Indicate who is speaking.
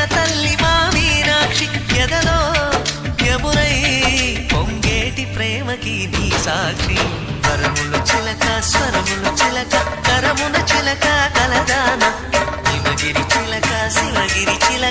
Speaker 1: తల్లి మా మీనాక్షి ఎదలో యమునై పొంగేటి ప్రేమకి నీ సాక్షి వరములు చిలక స్వరములు చిలక కరమున చిలక కలదాన హిమగిరి చిలక శివగిరి చిలక